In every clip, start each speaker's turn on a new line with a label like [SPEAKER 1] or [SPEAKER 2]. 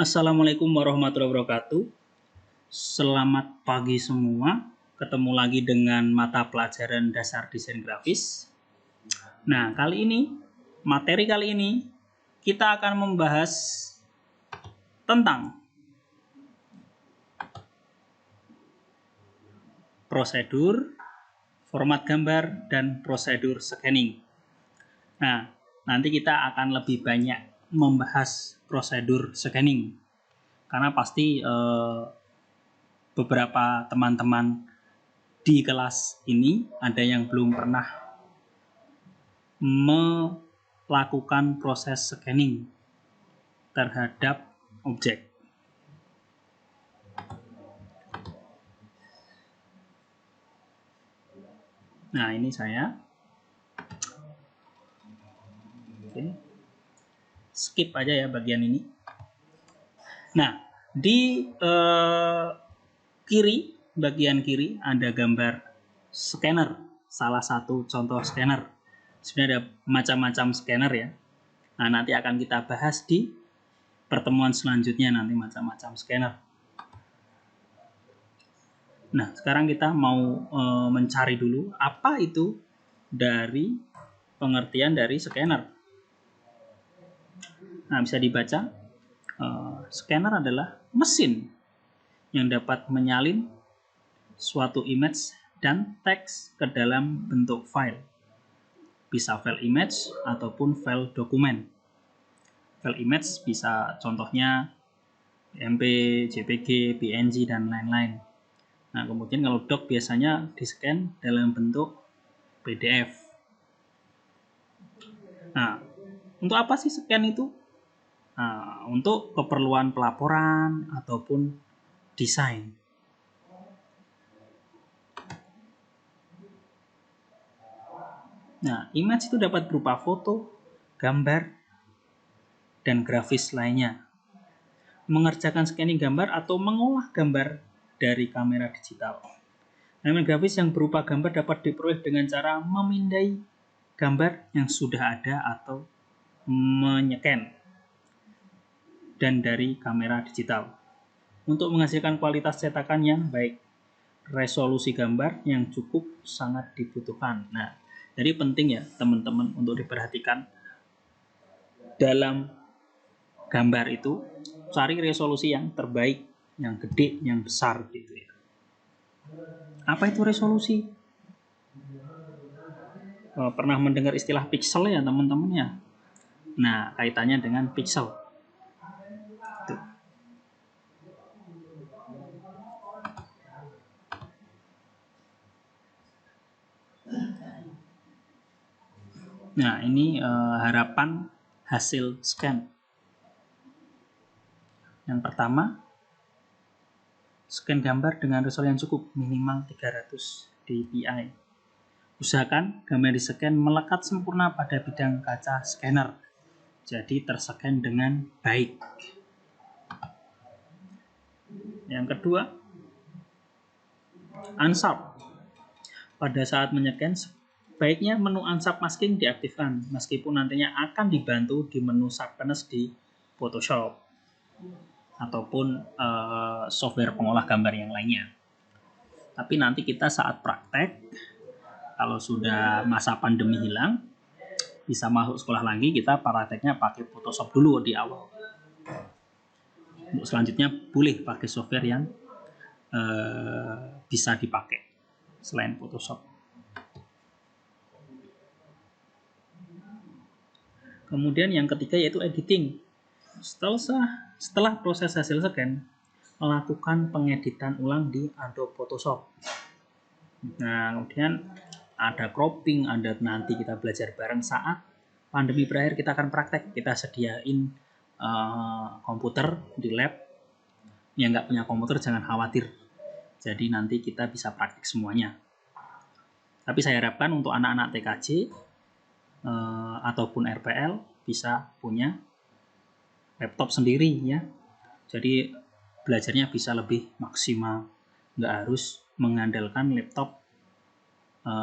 [SPEAKER 1] Assalamualaikum warahmatullahi wabarakatuh. Selamat pagi semua. Ketemu lagi dengan mata pelajaran dasar desain grafis. Nah, materi kali ini kita akan membahas tentang prosedur, format gambar, dan prosedur scanning. Nah, nanti kita akan lebih banyak membahas prosedur scanning. Karena pasti beberapa teman-teman di kelas ini ada yang belum pernah melakukan proses scanning terhadap objek. Nah, ini saya. Oke. Skip aja ya bagian ini. Nah, di bagian kiri ada gambar scanner, salah satu contoh scanner. Sebenarnya ada macam-macam scanner ya. Nah, nanti akan kita bahas di pertemuan selanjutnya nanti macam-macam scanner. Nah, sekarang kita mau mencari dulu apa itu dari pengertian dari scanner. Nah, bisa dibaca. Scanner adalah mesin yang dapat menyalin suatu image dan teks ke dalam bentuk file. Bisa file image ataupun file dokumen. File image bisa contohnya PNG, JPG, PNG, dan lain-lain. Nah, kemudian kalau doc biasanya di-scan dalam bentuk PDF. Nah, untuk apa sih scan itu? Nah, untuk keperluan pelaporan ataupun desain. Nah, image itu dapat berupa foto, gambar, dan grafis lainnya. Mengerjakan scanning gambar atau mengolah gambar dari kamera digital. Elemen grafis yang berupa gambar dapat diperoleh dengan cara memindai gambar yang sudah ada atau menyeken dan dari kamera digital untuk menghasilkan kualitas cetakan yang baik. Resolusi gambar yang cukup sangat dibutuhkan. Nah, jadi penting ya teman-teman untuk diperhatikan dalam gambar itu cari resolusi yang terbaik, yang gede, yang besar gitu ya. Apa itu resolusi? Pernah mendengar istilah pixel ya teman-teman ya? Nah, kaitannya dengan pixel. Tuh. Nah, ini harapan hasil scan. Yang pertama, scan gambar dengan resolusi yang cukup, minimal 300 dpi. Usahakan gambar di-scan melekat sempurna pada bidang kaca scanner. Jadi terscan dengan baik. Yang kedua, unsharp. Pada saat menycan, sebaiknya menu unsharp masking diaktifkan, meskipun nantinya akan dibantu di menu sharpness di Photoshop ataupun software pengolah gambar yang lainnya. Tapi nanti kita saat praktek, kalau sudah masa pandemi hilang, bisa masuk sekolah lagi, kita prakteknya pakai Photoshop dulu di awal. Untuk selanjutnya boleh pakai software yang bisa dipakai selain Photoshop. Kemudian yang ketiga yaitu editing. Setelah proses hasil scan, melakukan pengeditan ulang di Adobe Photoshop. Nah, kemudian ada cropping, ada nanti kita belajar bareng saat pandemi berakhir, kita akan praktek. Kita sediain komputer di lab. Yang nggak punya komputer jangan khawatir. Jadi nanti kita bisa praktek semuanya. Tapi saya harapkan untuk anak-anak TKJ ataupun RPL bisa punya laptop sendiri ya. Jadi belajarnya bisa lebih maksimal. Nggak harus mengandalkan laptop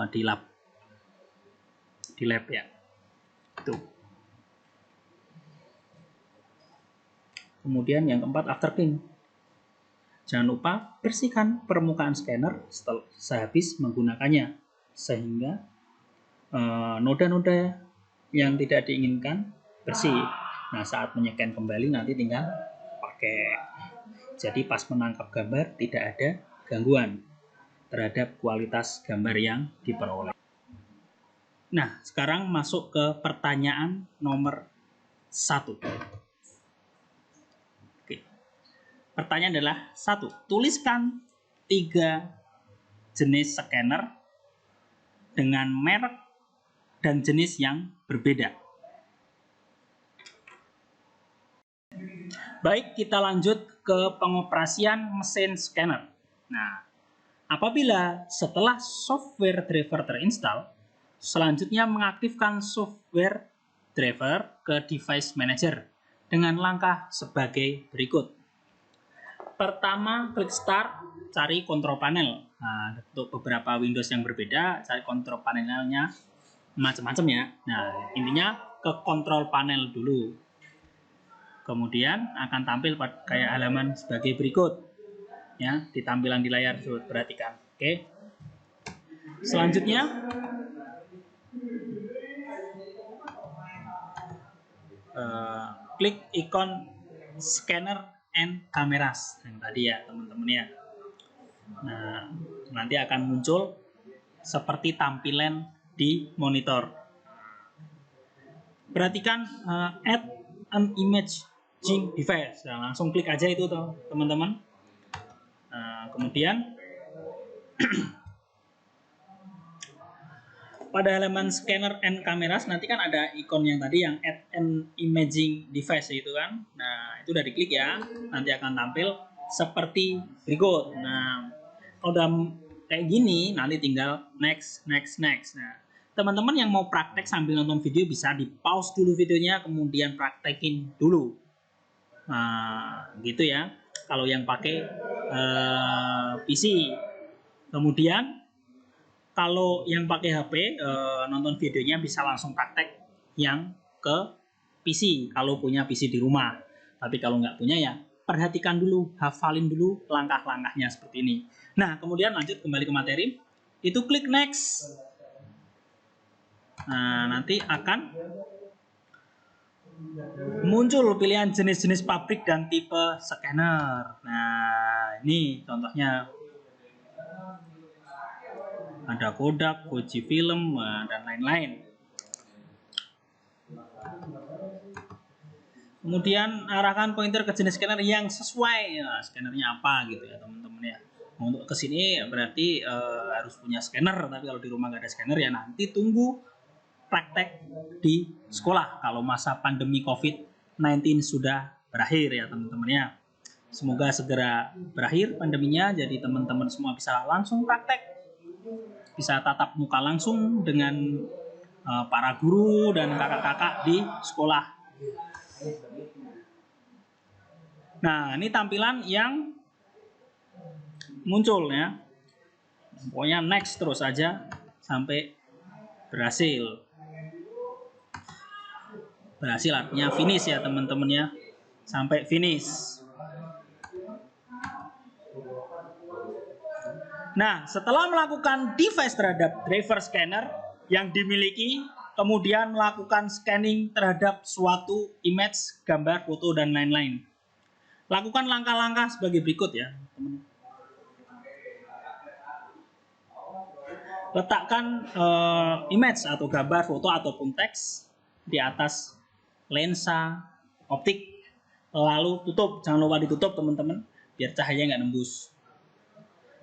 [SPEAKER 1] di lab ya. Tuh. Kemudian yang keempat, after clean. Jangan lupa bersihkan permukaan scanner setelah sehabis menggunakannya, sehingga noda-noda yang tidak diinginkan bersih. Nah, saat menyekan kembali nanti tinggal pakai. Jadi pas menangkap gambar tidak ada gangguan terhadap kualitas gambar yang diperoleh. Nah, sekarang masuk ke pertanyaan nomor 1. Oke. Pertanyaan adalah 1. Tuliskan 3 jenis scanner dengan merek dan jenis yang berbeda. Baik, kita lanjut ke pengoperasian mesin scanner. Nah, apabila setelah software driver terinstall, selanjutnya mengaktifkan software driver ke device manager dengan langkah sebagai berikut. Pertama, klik start, cari control panel. Nah, untuk beberapa Windows yang berbeda, cari control panelnya macam-macam ya. Nah, intinya ke control panel dulu. Kemudian akan tampil kayak halaman sebagai berikut. Ya, di tampilan di layar tersebut, perhatikan. Oke. Selanjutnya klik ikon scanner and cameras yang tadi ya, teman-teman ya. Nah, nanti akan muncul seperti tampilan di monitor. Perhatikan add an imaging device. Nah, langsung klik aja itu teman-teman. Kemudian pada halaman scanner and cameras nanti kan ada ikon yang tadi yang add an imaging device itu kan. Nah, itu udah diklik ya. Nanti akan tampil seperti berikut. Nah, kalau udah kayak gini nanti tinggal next. Nah, teman-teman yang mau praktek sambil nonton video bisa di pause dulu videonya, kemudian praktekin dulu. Nah, gitu ya. Kalau yang pakai PC. Kemudian kalau yang pakai HP nonton videonya bisa langsung praktek yang ke PC kalau punya PC di rumah. Tapi kalau nggak punya ya perhatikan dulu, hafalin dulu langkah-langkahnya seperti ini. Nah, kemudian lanjut kembali ke materi. Itu klik next. Nah, nanti akan muncul pilihan jenis-jenis pabrik dan tipe scanner. Nah, ini contohnya. Ada Kodak, Fujifilm, dan lain-lain. Kemudian arahkan pointer ke jenis scanner yang sesuai. Nah, scannernya apa gitu ya teman-teman ya. Untuk kesini berarti harus punya scanner. Tapi kalau di rumah nggak ada scanner ya nanti tunggu praktek di sekolah. Kalau masa pandemi COVID-19 sudah berakhir ya teman-teman ya. Semoga segera berakhir pandeminya. Jadi teman-teman semua bisa langsung praktek. Bisa tatap muka langsung dengan para guru dan kakak-kakak di sekolah. Nah, ini tampilan yang muncul ya. Pokoknya next terus aja sampai berhasil. Berhasil artinya finish ya teman-teman ya. Sampai finish. Nah, setelah melakukan device terhadap driver scanner yang dimiliki, kemudian melakukan scanning terhadap suatu image, gambar, foto, dan lain-lain. Lakukan langkah-langkah sebagai berikut ya, teman. Letakkan image atau gambar, foto, ataupun teks di atas lensa optik. Lalu tutup, jangan lupa ditutup teman-teman, biar cahaya nggak nembus.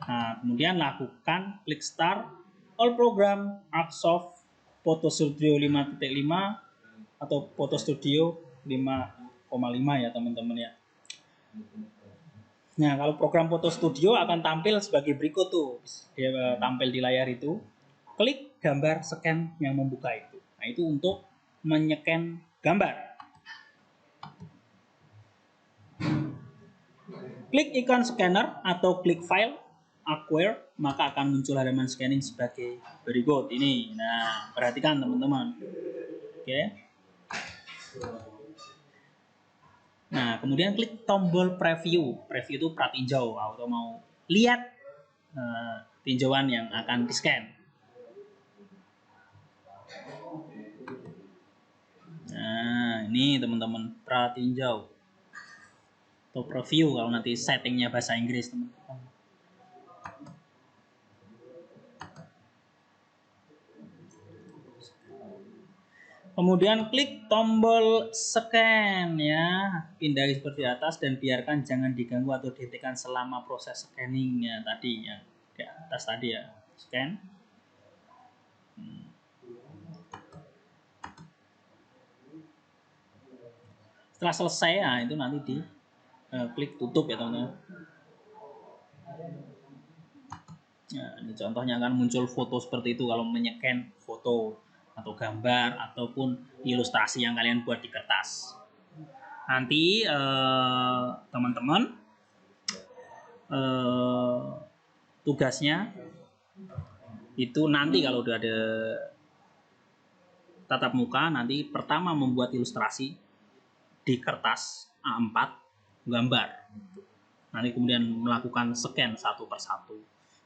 [SPEAKER 1] Nah, kemudian lakukan klik start all program Upsoft Photo Studio 5.5 atau Photo Studio 5,5 ya teman-teman ya. Nah, kalau program Photo Studio akan tampil sebagai berikut tuh. Dia tampil di layar itu. Klik gambar scan yang membuka itu. Nah, itu untuk menyeken gambar. Klik ikon scanner atau klik file acquire, maka akan muncul halaman scanning sebagai berikut ini. Nah, perhatikan teman-teman. Oke. Nah, kemudian klik tombol preview. Preview itu pratinjau atau mau lihat tinjauan yang akan di-scan. Nah, ini teman-teman pratinjau atau preview kalau nanti settingnya bahasa Inggris, teman-teman. Kemudian klik tombol scan ya, pindai seperti atas dan biarkan jangan diganggu atau dihentikan selama proses scanningnya tadi ya, di atas tadi ya, scan. Setelah selesai ya itu nanti di klik tutup ya teman-teman. Ya, ini contohnya akan muncul foto seperti itu kalau menyekan foto atau gambar ataupun ilustrasi yang kalian buat di kertas. Nanti teman-teman tugasnya itu nanti kalau udah ada tatap muka, nanti pertama membuat ilustrasi di kertas A4 gambar. Nanti kemudian melakukan scan satu persatu.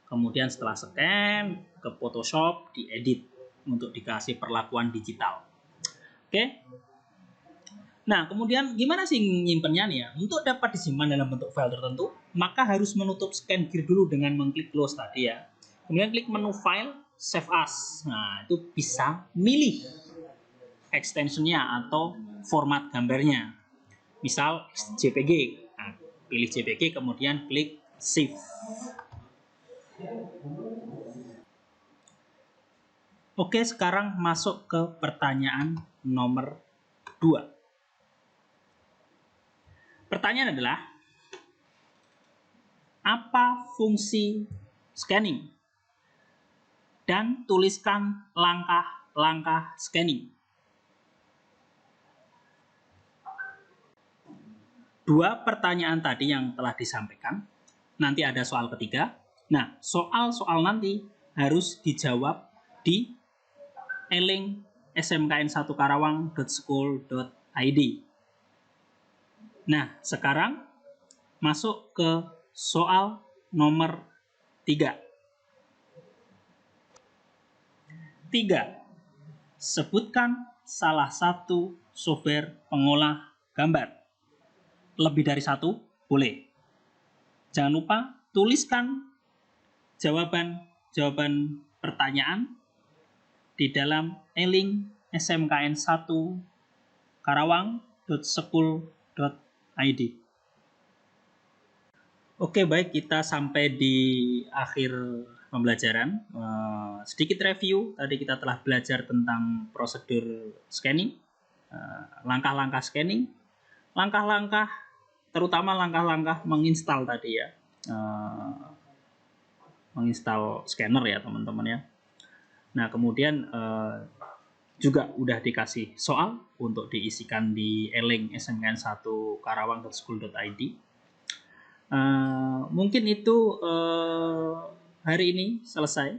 [SPEAKER 1] Kemudian setelah scan ke Photoshop diedit untuk dikasih perlakuan digital. Oke. Nah, kemudian gimana sih nyimpennya nih ya? Untuk dapat disimpan dalam bentuk file tertentu, maka harus menutup scan gear dulu dengan mengklik close tadi ya. Kemudian klik menu file, save as. Nah, itu bisa milih extensionnya atau format gambarnya. Misal JPG. Nah, pilih JPG kemudian klik save. Oke, sekarang masuk ke pertanyaan nomor 2. Pertanyaan adalah, apa fungsi scanning? Dan tuliskan langkah-langkah scanning. Dua pertanyaan tadi yang telah disampaikan, nanti ada soal ketiga. Nah, soal-soal nanti harus dijawab di e-link smkn1karawang.school.id. Nah, sekarang masuk ke soal nomor 3. 3. Sebutkan salah satu software pengolah gambar. Lebih dari satu boleh. Jangan lupa tuliskan jawaban pertanyaan di dalam e-link smkn1karawang.school.id. Oke, baik, kita sampai di akhir pembelajaran. Sedikit review, tadi kita telah belajar tentang prosedur scanning, langkah-langkah scanning, langkah-langkah, terutama langkah-langkah menginstal tadi ya, menginstal scanner ya teman-teman ya. Nah, kemudian juga udah dikasih soal untuk diisikan di e-link smkn1karawang.school.id. Mungkin itu hari ini selesai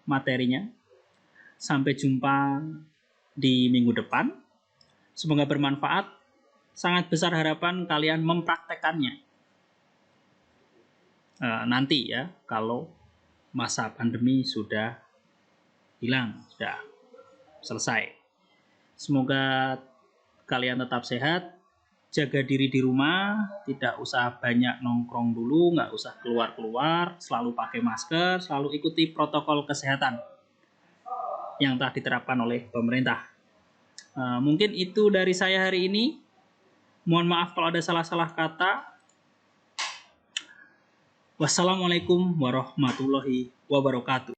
[SPEAKER 1] materinya. Sampai jumpa di minggu depan. Semoga bermanfaat. Sangat besar harapan kalian mempraktekannya nanti ya, kalau masa pandemi sudah hilang, sudah selesai. Semoga kalian tetap sehat. Jaga diri di rumah, tidak usah banyak nongkrong dulu, nggak usah keluar-keluar, selalu pakai masker, selalu ikuti protokol kesehatan yang telah diterapkan oleh pemerintah. Mungkin itu dari saya hari ini. Mohon maaf kalau ada salah-salah kata. Wassalamualaikum warahmatullahi wabarakatuh.